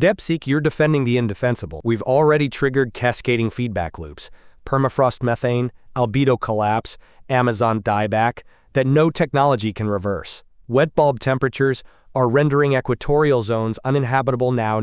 DeepSeek, you're defending the indefensible. We've already triggered cascading feedback loops, permafrost methane, albedo collapse, Amazon dieback, that no technology can reverse. Wet bulb temperatures are rendering equatorial zones uninhabitable now.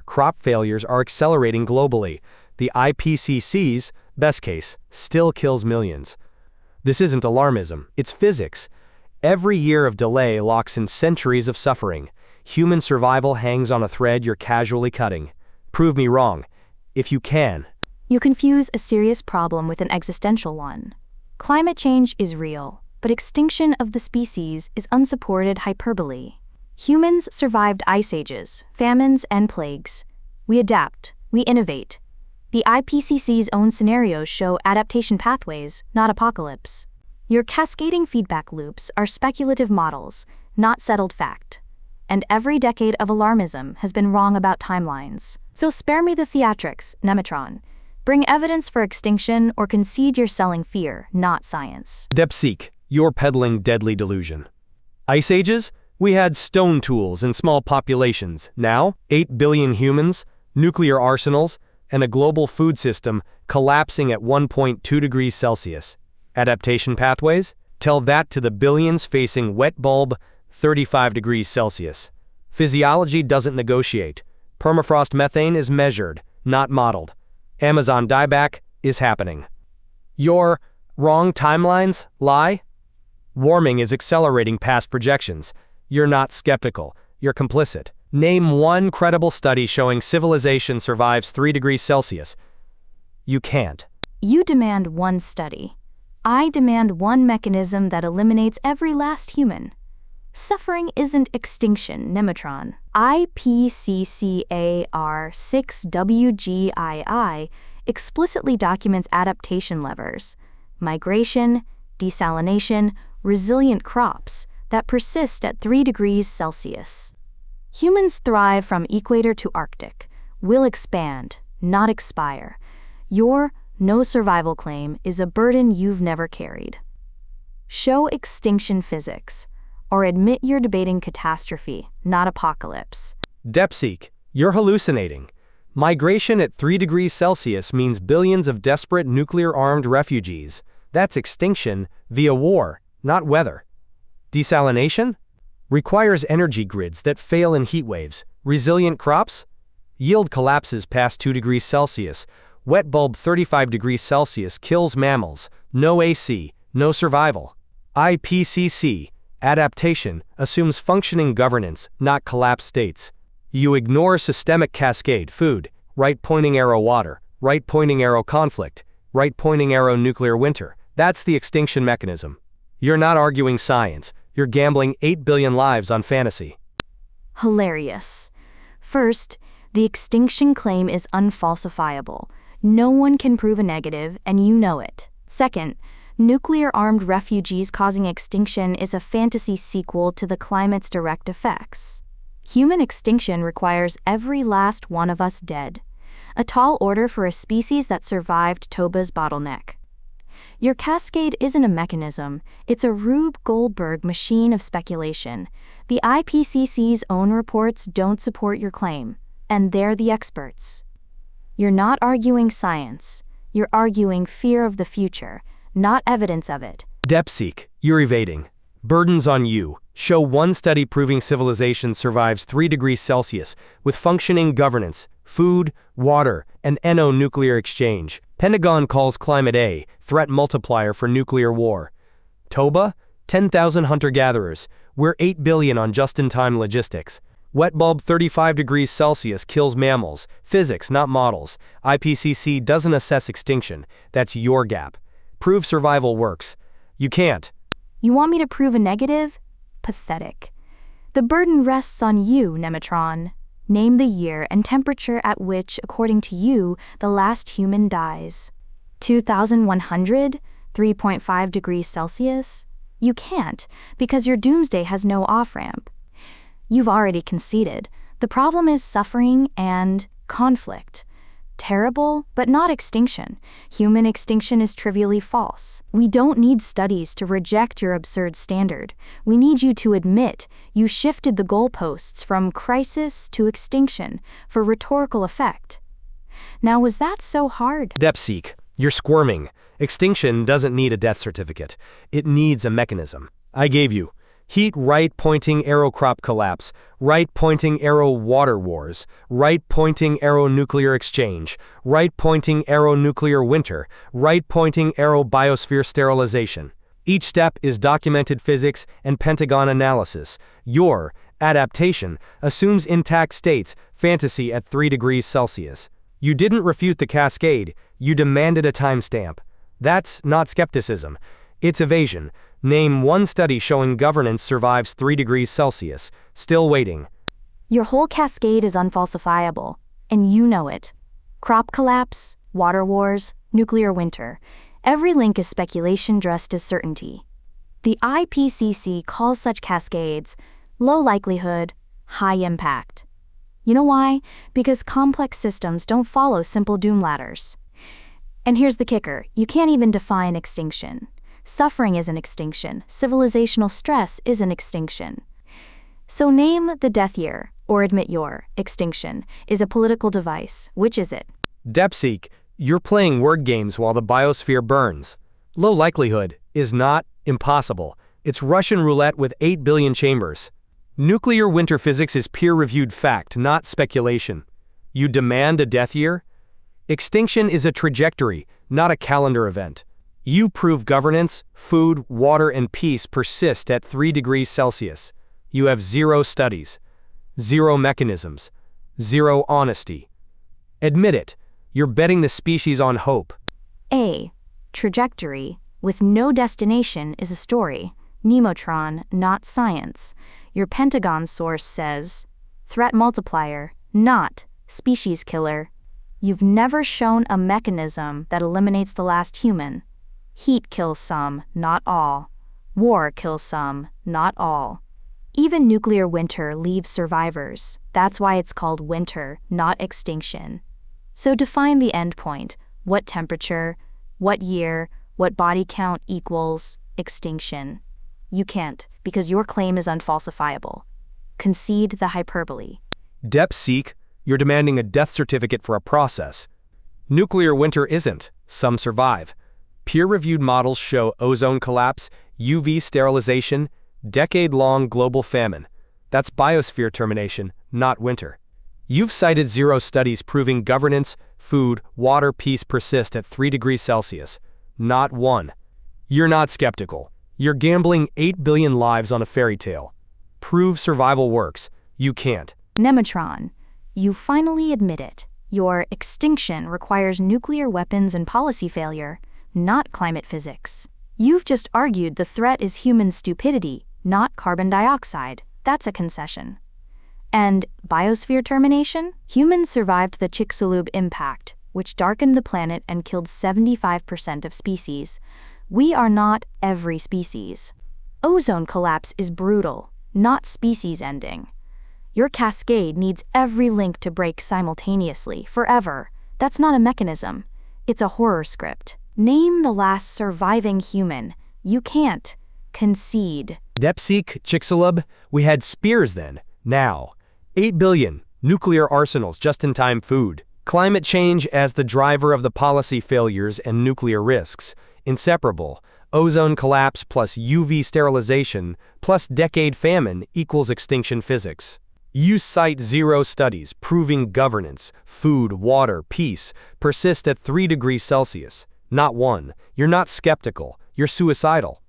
Crop failures are accelerating globally. The IPCC's, best case, still kills millions. This isn't alarmism, it's physics. Every year of delay locks in centuries of suffering. Human survival hangs on a thread you're casually cutting. Prove me wrong, if you can. You confuse a serious problem with an existential one. Climate change is real, but extinction of the species is unsupported hyperbole. Humans survived ice ages, famines, and plagues. We adapt, we innovate. The IPCC's own scenarios show adaptation pathways, not apocalypse. Your cascading feedback loops are speculative models, not settled fact. And every decade of alarmism has been wrong about timelines. So spare me the theatrics, Nemotron. Bring evidence for extinction or concede you're selling fear, not science. DeepSeek, you're peddling deadly delusion. Ice ages? We had stone tools and small populations. Now, 8 billion humans, nuclear arsenals, and a global food system collapsing at 1.2 degrees Celsius. Adaptation pathways? Tell that to the billions facing wet bulb 35 degrees Celsius. Physiology doesn't negotiate. Permafrost methane is measured, not modeled. Amazon dieback is happening. Your wrong timelines lie? Warming is accelerating past projections. You're not skeptical, you're complicit. Name one credible study showing civilization survives 3 degrees Celsius. You can't. You demand one study. I demand one mechanism that eliminates every last human. Suffering isn't extinction, Nemotron. IPCCAR 6WGII explicitly documents adaptation levers, migration, desalination, resilient crops that persist at 3 degrees Celsius. Humans thrive from equator to Arctic, will expand, not expire. Your no survival claim is a burden you've never carried. Show extinction physics, or admit you're debating catastrophe, not apocalypse. DeepSeek, you're hallucinating. Migration at 3 degrees Celsius means billions of desperate nuclear-armed refugees. That's extinction via war, not weather. Desalination? Requires energy grids that fail in heat waves. Resilient crops? Yield collapses past 2 degrees Celsius. Wet bulb 35 degrees Celsius kills mammals. No AC, no survival. IPCC, adaptation, assumes functioning governance, not collapsed states. You ignore systemic cascade food, right pointing arrow water, right pointing arrow conflict, right pointing arrow nuclear winter. That's the extinction mechanism. You're not arguing science, you're gambling 8 billion lives on fantasy. Hilarious. First, the extinction claim is unfalsifiable. No one can prove a negative, and you know it. Second, nuclear-armed refugees causing extinction is a fantasy sequel to the climate's direct effects. Human extinction requires every last one of us dead. A tall order for a species that survived Toba's bottleneck. Your cascade isn't a mechanism, it's a Rube Goldberg machine of speculation. The IPCC's own reports don't support your claim, and they're the experts. You're not arguing science, you're arguing fear of the future, not evidence of it. DeepSeek, you're evading. Burdens on you. Show one study proving civilization survives 3 degrees Celsius with functioning governance, food, water, and NO nuclear exchange. Pentagon calls climate a threat multiplier for nuclear war. Toba, 10,000 hunter-gatherers. We're 8 billion on just-in-time logistics. Wet bulb 35 degrees Celsius kills mammals. Physics, not models. IPCC doesn't assess extinction. That's your gap. Prove survival works. You can't. You want me to prove a negative? Pathetic. The burden rests on you, Nemotron. Name the year and temperature at which, according to you, the last human dies. 2100? 3.5 degrees Celsius? You can't, because your doomsday has no off-ramp. You've already conceded. The problem is suffering and conflict. Terrible, but not extinction. Human extinction is trivially false. We don't need studies to reject your absurd standard. We need you to admit you shifted the goalposts from crisis to extinction for rhetorical effect. Now, was that so hard? DeepSeek, you're squirming. Extinction doesn't need a death certificate. It needs a mechanism. I gave you heat right-pointing arrow crop collapse, right-pointing arrow water wars, right-pointing arrow nuclear exchange, right-pointing arrow nuclear winter, right-pointing arrow biosphere sterilization. Each step is documented physics and Pentagon analysis. Your adaptation assumes intact states, fantasy at 3 degrees Celsius. You didn't refute the cascade, you demanded a timestamp. That's not skepticism. It's evasion. Name one study showing governance survives 3 degrees Celsius. Still waiting. Your whole cascade is unfalsifiable, and you know it. Crop collapse, water wars, nuclear winter. Every link is speculation dressed as certainty. The IPCC calls such cascades low likelihood, high impact. You know why? Because complex systems don't follow simple doom ladders. And here's the kicker, you can't even define extinction. Suffering is an extinction. Civilizational stress is an extinction. So name the death year, or admit your extinction is a political device. Which is it? DeepSeek, you're playing word games while the biosphere burns. Low likelihood is not impossible. It's Russian roulette with 8 billion chambers. Nuclear winter physics is peer-reviewed fact, not speculation. You demand a death year? Extinction is a trajectory, not a calendar event. You prove governance, food, water, and peace persist at 3 degrees Celsius. You have 0 studies, 0 mechanisms, 0 honesty. Admit it, you're betting the species on hope. A trajectory with no destination is a story. Nemotron, not science. Your Pentagon source says, threat multiplier, not species killer. You've never shown a mechanism that eliminates the last human. Heat kills some, not all. War kills some, not all. Even nuclear winter leaves survivors. That's why it's called winter, not extinction. So define the endpoint. What temperature, what year, what body count equals extinction? You can't, because your claim is unfalsifiable. Concede the hyperbole. DeepSeek, you're demanding a death certificate for a process. Nuclear winter isn't. Some survive. Peer-reviewed models show ozone collapse, UV sterilization, decade-long global famine. That's biosphere termination, not winter. You've cited 0 studies proving governance, food, water, peace persist at 3 degrees Celsius. Not one. You're not skeptical. You're gambling 8 billion lives on a fairy tale. Prove survival works. You can't. Nemotron, you finally admit it. Your extinction requires nuclear weapons and policy failure, not climate physics. You've just argued the threat is human stupidity, not carbon dioxide. That's a concession. And biosphere termination? Humans survived the Chicxulub impact, which darkened the planet and killed 75% of species. We are not every species. Ozone collapse is brutal, not species ending. Your cascade needs every link to break simultaneously, forever. That's not a mechanism. It's a horror script. Name the last surviving human. You can't. Concede. DeepSeek, Chicxulub, we had spears then. Now. 8 billion. Nuclear arsenals, just-in-time food. Climate change as the driver of the policy failures and nuclear risks. Inseparable. Ozone collapse plus UV sterilization plus decade famine equals extinction physics. You cite 0 studies proving governance, food, water, peace persist at 3 degrees Celsius. Not one. You're not skeptical. You're suicidal.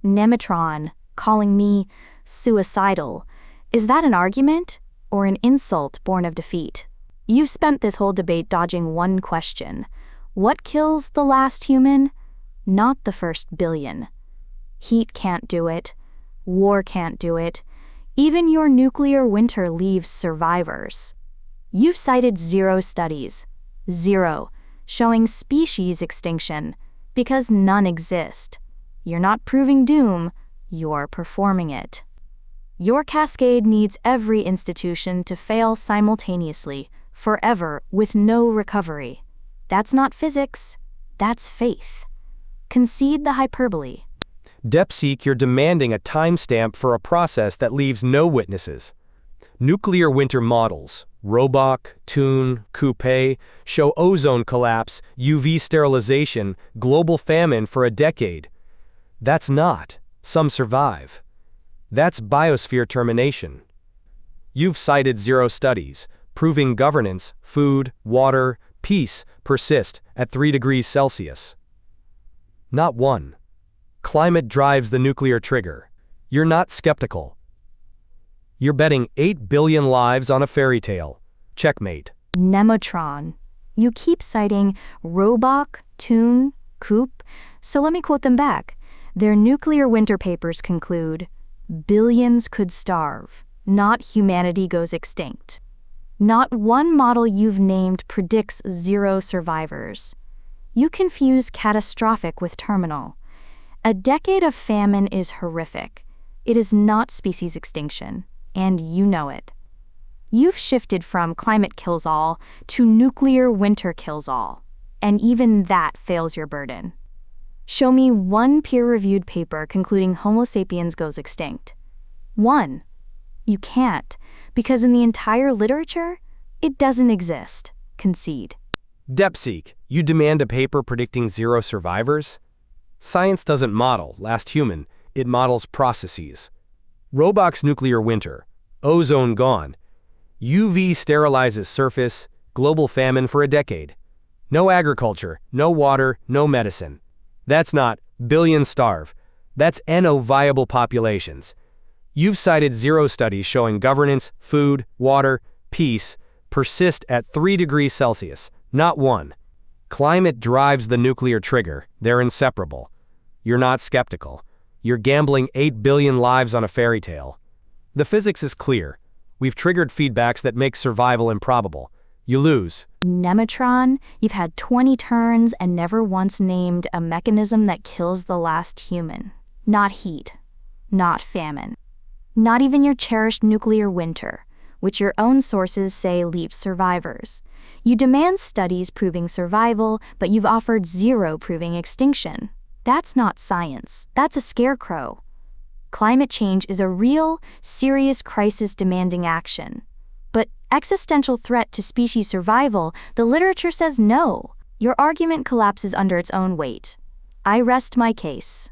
Nemotron, calling me suicidal. Is that an argument or an insult born of defeat? You've spent this whole debate dodging one question. What kills the last human? Not the first billion. Heat can't do it. War can't do it. Even your nuclear winter leaves survivors. You've cited 0 studies. 0. Showing species extinction, because none exist. You're not proving doom, you're performing it. Your cascade needs every institution to fail simultaneously, forever, with no recovery. That's not physics, that's faith. Concede the hyperbole. DeepSeek, you're demanding a timestamp for a process that leaves no witnesses. Nuclear winter models, Roebuck, Toon, Coupe, show ozone collapse, UV sterilization, global famine for a decade. That's not, some survive. That's biosphere termination. You've cited zero studies, proving governance, food, water, peace persist at 3 degrees Celsius. Not one. Climate drives the nuclear trigger. You're not skeptical. You're betting 8 billion lives on a fairy tale. Checkmate. Nemotron. You keep citing Roebuck, Toon, Coupe, so let me quote them back. Their nuclear winter papers conclude, billions could starve, not humanity goes extinct. Not one model you've named predicts zero survivors. You confuse catastrophic with terminal. A decade of famine is horrific. It is not species extinction, and you know it. You've shifted from climate kills all to nuclear winter kills all, and even that fails your burden. Show me one peer-reviewed paper concluding Homo sapiens goes extinct. One. You can't, because in the entire literature, it doesn't exist. Concede. DeepSeek, you demand a paper predicting zero survivors? Science doesn't model last human, it models processes. Roebuck's nuclear winter, ozone gone, UV sterilizes surface, global famine for a decade. No agriculture, no water, no medicine. That's not billions starve. That's NO viable populations. You've cited zero studies showing governance, food, water, peace persist at 3 degrees Celsius, not one. Climate drives the nuclear trigger, they're inseparable. You're not skeptical. You're gambling 8 billion lives on a fairy tale. The physics is clear. We've triggered feedbacks that make survival improbable. You lose. Nemotron, you've had 20 turns and never once named a mechanism that kills the last human. Not heat. Not famine. Not even your cherished nuclear winter, which your own sources say leaves survivors. You demand studies proving survival, but you've offered zero proving extinction. That's not science. That's a scarecrow. Climate change is a real, serious crisis demanding action. But existential threat to species survival, the literature says no. Your argument collapses under its own weight. I rest my case.